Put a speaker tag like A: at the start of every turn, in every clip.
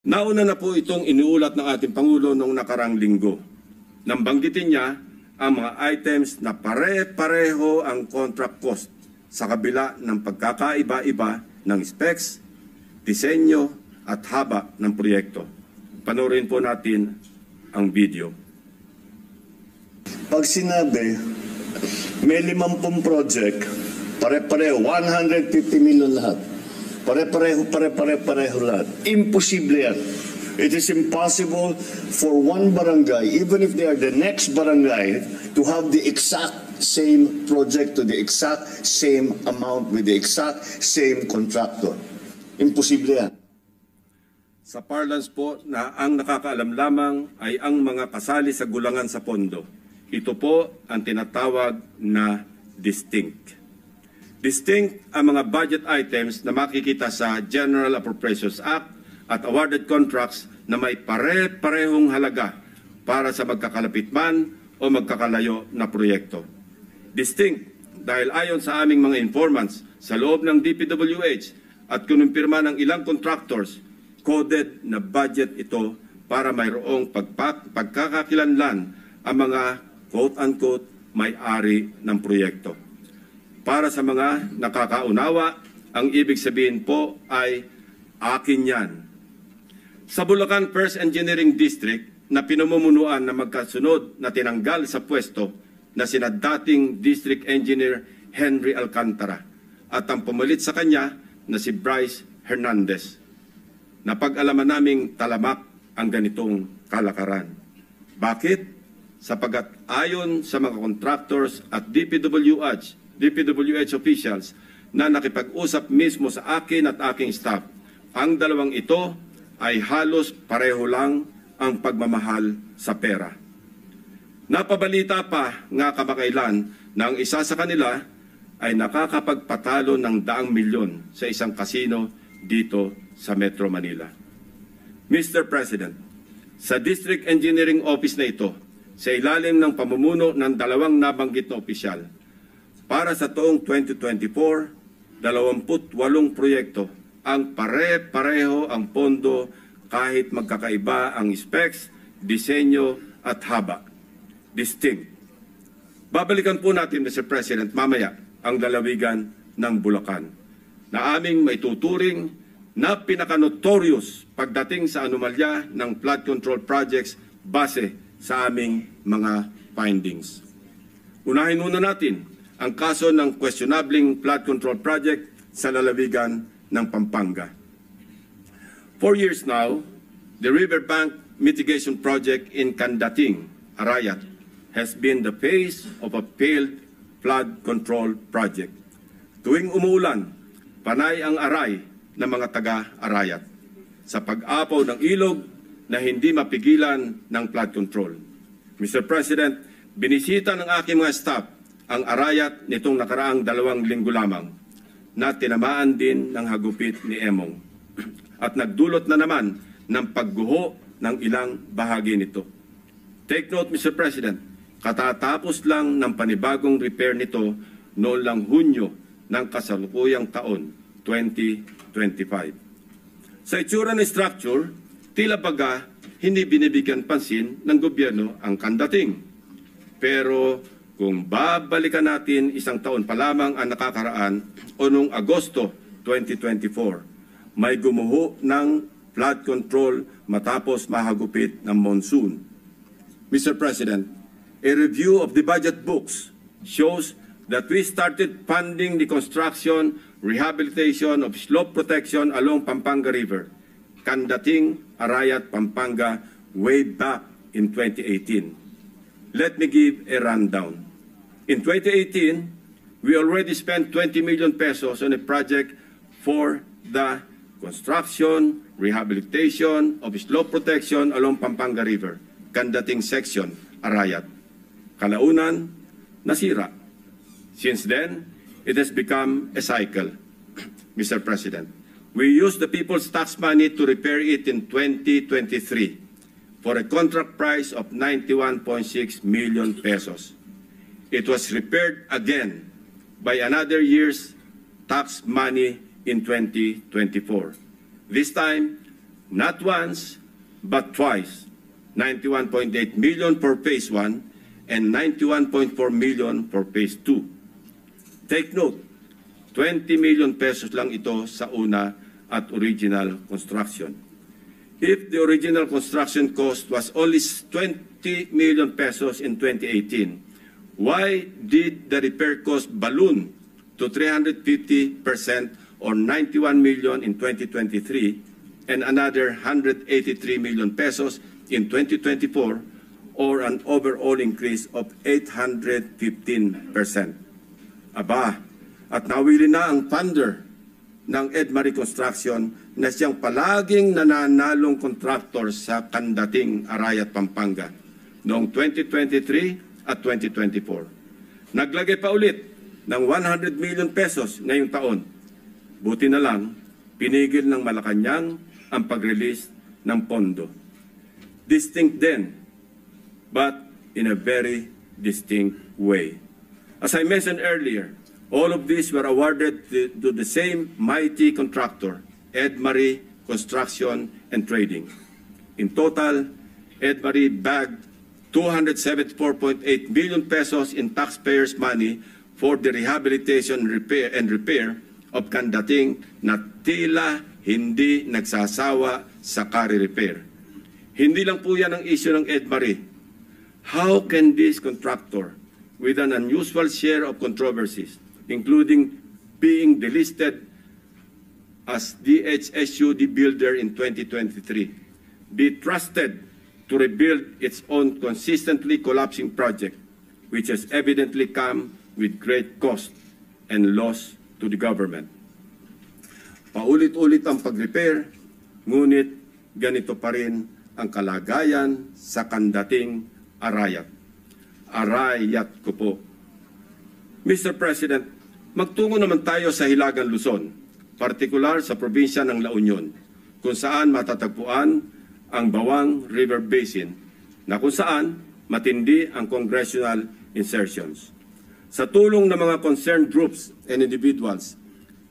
A: Nauna na po itong iniulat ng ating Pangulo noong nakarang linggo. Nang banggitin niya ang mga items na pare-pareho ang contract cost sa kabila ng pagkakaiba-iba ng specs, disenyo at haba ng proyekto. Panoorin po natin ang video.
B: Pag sinabi, may 50 project, pare-pareho, 150 million lahat. Pare-pareho lahat. Imposible yan. It is impossible for one barangay, even if they are the next barangay, to have the exact same project to the exact same amount with the exact same contractor. Imposible yan.
A: Sa parlance po na ang nakakaalam lamang ay ang mga kasali sa gulangan sa pondo. Ito po ang tinatawag na distinct. Distinct ang mga budget items na makikita sa General Appropriations Act at awarded contracts na may pare-parehong halaga para sa magkakalapit man o magkakalayo na proyekto. Distinct dahil ayon sa aming mga informants sa loob ng DPWH at kinumpirma ng ilang contractors, coded na budget ito para mayroong pagkakakilanlan ang mga quote-unquote may-ari ng proyekto. Para sa mga nakakaunawa, ang ibig sabihin po ay akin yan. Sa Bulacan First Engineering District na pinamumunuan na magkasunod na tinanggal sa pwesto na sina dating District Engineer Henry Alcantara at ang pumalit sa kanya na si Bryce Hernandez. Napag-alaman naming talamak ang ganitong kalakaran. Bakit? Sapagat ayon sa mga contractors at DPWH officials na nakipag-usap mismo sa akin at aking staff, ang dalawang ito ay halos pareho lang ang pagmamahal sa pera. Napabalita pa nga kamakailan na ang isa sa kanila ay nakakapagpatalo ng 100 milyon sa isang kasino dito sa Metro Manila. Mr. President, sa District Engineering Office na ito, sa ilalim ng pamumuno ng dalawang nabanggit na opisyal, para sa taong 2024, 28 proyekto ang pare-pareho ang pondo kahit magkakaiba ang specs, disenyo at haba. Distinct. Babalikan po natin, Mr. President, mamaya ang lalawigan ng Bulacan na aming maituturing na pinaka-notorious pagdating sa anomalya ng flood control projects base sa aming mga findings. Unahin muna natin ang kaso ng questionabling flood control project sa lalawigan ng Pampanga. 4 years now, the riverbank mitigation project in Candating, Arayat, has been the face of a failed flood control project. Tuwing umuulan, panay ang aray ng mga taga-Arayat sa pag-apaw ng ilog na hindi mapigilan ng flood control. Mr. President, binisita ng aking mga staff ang Arayat nitong nakaraang 2 linggo lamang na tinamaan din ng hagupit ni Emong at nagdulot na naman ng pagguho ng ilang bahagi nito. Take note, Mr. President, katatapos lang ng panibagong repair nito noong lang Hunyo ng kasalukuyang taon, 2025. Sa itsura ng structure, tila baga hindi binibigyan pansin ng gobyerno ang Candating. Pero kung babalikan natin isang taon pa lamang ang nakakaraan o noong Agosto 2024, may gumuho ng flood control matapos mahagupit ng monsoon. Mr. President, a review of the budget books shows that we started funding the construction, rehabilitation of slope protection along Pampanga River, Candating, Arayat, Pampanga, way back in 2018. Let me give a rundown. In 2018, we already spent 20 million pesos on a project for the construction, rehabilitation of slope protection along Pampanga River, Candating section, Arayat. Kalaunan, nasira. Since then, it has become a cycle, Mr. President. We used the people's tax money to repair it in 2023 for a contract price of 91.6 million pesos. It was repaired again by another year's tax money in 2024. This time, Not once, but twice. 91.8 million for Phase 1 and 91.4 million for Phase 2. Take note, 20 million pesos lang ito sa una at original construction. If the original construction cost was only 20 million pesos in 2018, why did the repair cost balloon to 350% or 91 million in 2023 and another 183 million pesos in 2024 or an overall increase of 815%? Aba, at nawili na ang funder ng Edmarie Construction na siyang palaging nananalong contractor sa Kandating, Arayat, Pampanga noong 2023 at 2024. Naglagay pa ulit ng 100 million pesos ngayong taon. Buti na lang, pinigil ng Malacanang ang pag-release ng pondo. Distinct then, but in a very distinct way. As I mentioned earlier, all of these were awarded to the same mighty contractor, Edmarie Construction and Trading. In total, Edmarie bagged 274.8 million pesos in taxpayers' money for the rehabilitation and repair of Kandating na tila hindi nagsasawa sa kare-repair. Hindi lang po yan ang issue ng Edmarie. How can this contractor, with an unusual share of controversies, including being delisted as DHSUD builder in 2023, be trusted to rebuild its own consistently collapsing project, which has evidently come with great cost and loss to the government? Paulit-ulit ang pag-repair, ngunit ganito pa rin ang kalagayan sa Kandating, Arayat. Arayat ko po. Mr. President, magtungo naman tayo sa Hilagang Luzon, partikular sa probinsya ng La Union, kung saan matatagpuan ang Bawang River Basin, na kung saan matindi ang congressional insertions. Sa tulong ng mga concerned groups and individuals,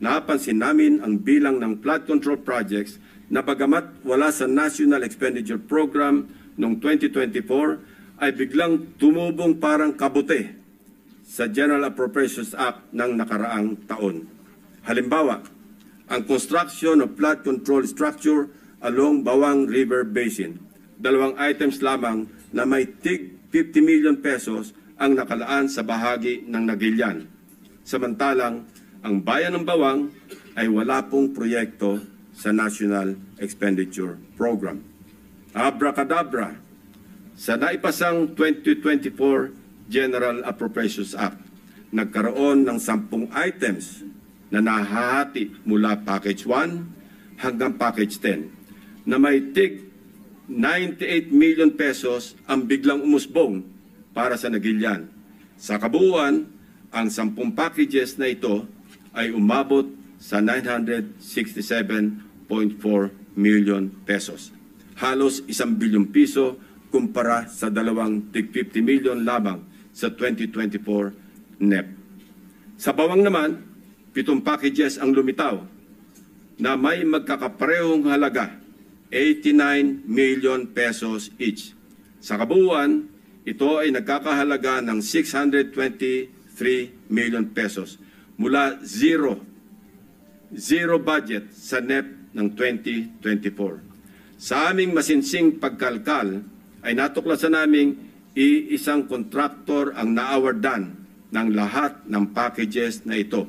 A: napansin namin ang bilang ng flood control projects na bagamat wala sa National Expenditure Program noong 2024, ay biglang tumubong parang kabute sa General Appropriations Act ng nakaraang taon. Halimbawa, ang construction of flood control structure along Bawang River Basin. 2 items lamang na may tig 50 million pesos ang nakalaan sa bahagi ng Nagilian. Samantalang, ang bayan ng Bawang ay wala pong proyekto sa National Expenditure Program. Abracadabra, sa naipasang 2024 General Appropriations Act, nagkaroon ng 10 items na nahahati mula Package 1 hanggang Package 10 na may tig 98 million pesos ang biglang umusbong para sa Nagilian. Sa kabuuan, ang 10 packages na ito ay umabot sa 967.4 million pesos. Halos 1 bilyong piso kumpara sa 2 tig 50 million lamang sa 2024 NEP. Sa Bawang naman, 7 packages ang lumitaw na may magkakaparehong halaga, 89 million pesos each. Sa kabuuan, ito ay nagkakahalaga ng 623 million pesos mula zero budget sa NEP ng 2024. Sa aming masinsing pagkalkal, ay natuklasan naming iisang kontraktor ang naawardan ng lahat ng packages na ito,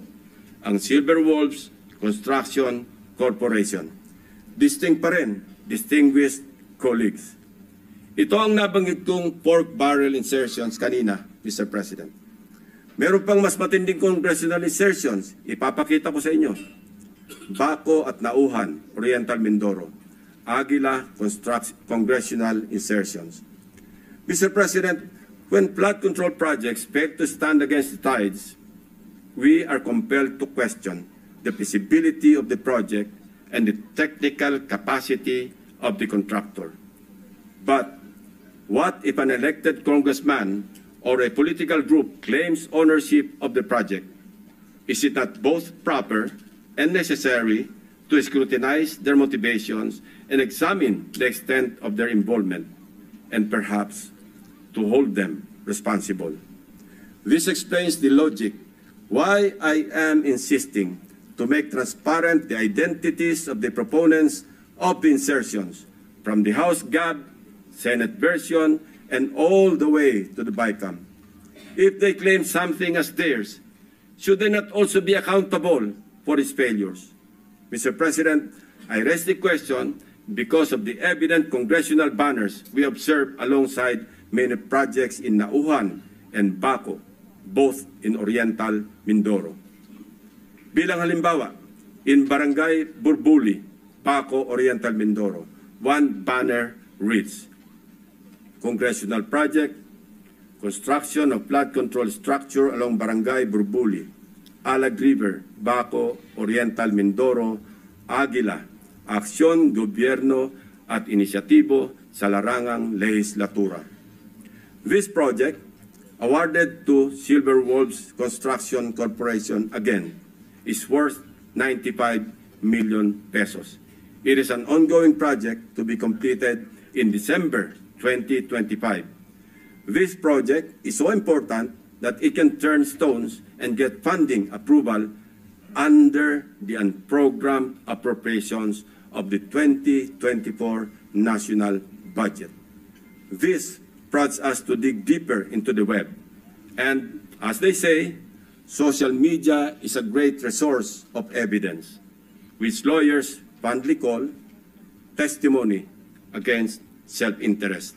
A: ang Silver Wolves Construction Corporation. Distinct pa rin, distinguished colleagues. Ito ang nabanggit kong pork barrel insertions kanina, Mr. President. Meron pang mas matinding congressional insertions, ipapakita ko sa inyo. Baco at Nauhan, Oriental Mindoro. Aguila congressional insertions. Mr. President, when flood control projects fail to stand against the tides, we are compelled to question the feasibility of the project and the technical capacity of the contractor. But what if an elected congressman or a political group claims ownership of the project? Is it not both proper and necessary to scrutinize their motivations and examine the extent of their involvement and perhaps to hold them responsible. This explains the logic why I am insisting to make transparent the identities of the proponents of the insertions from the House GAB, Senate version, and all the way to the BICAM. If they claim something as theirs, should they not also be accountable for its failures? Mr. President, I raise the question because of the evident congressional banners we observed alongside many projects in Nauhan and Baco, both in Oriental Mindoro. Bilang halimbawa, in Barangay Burbuli, Baco, Oriental Mindoro, one banner reads, Congressional Project, Construction of Flood Control Structure along Barangay Burbuli, Alag River, Baco, Oriental Mindoro, Aguila, Aksyon, Gobyerno at Inisyatibo sa Larangang Lehislatura. This project, awarded to Silver Wolves Construction Corporation again, is worth 95 million pesos. It is an ongoing project to be completed in December 2025. This project is so important that it can turn stones and get funding approval under the unprogrammed appropriations of the 2024 national budget. This prompts us to dig deeper into the web. And as they say, social media is a great resource of evidence, which lawyers fondly call testimony against self-interest.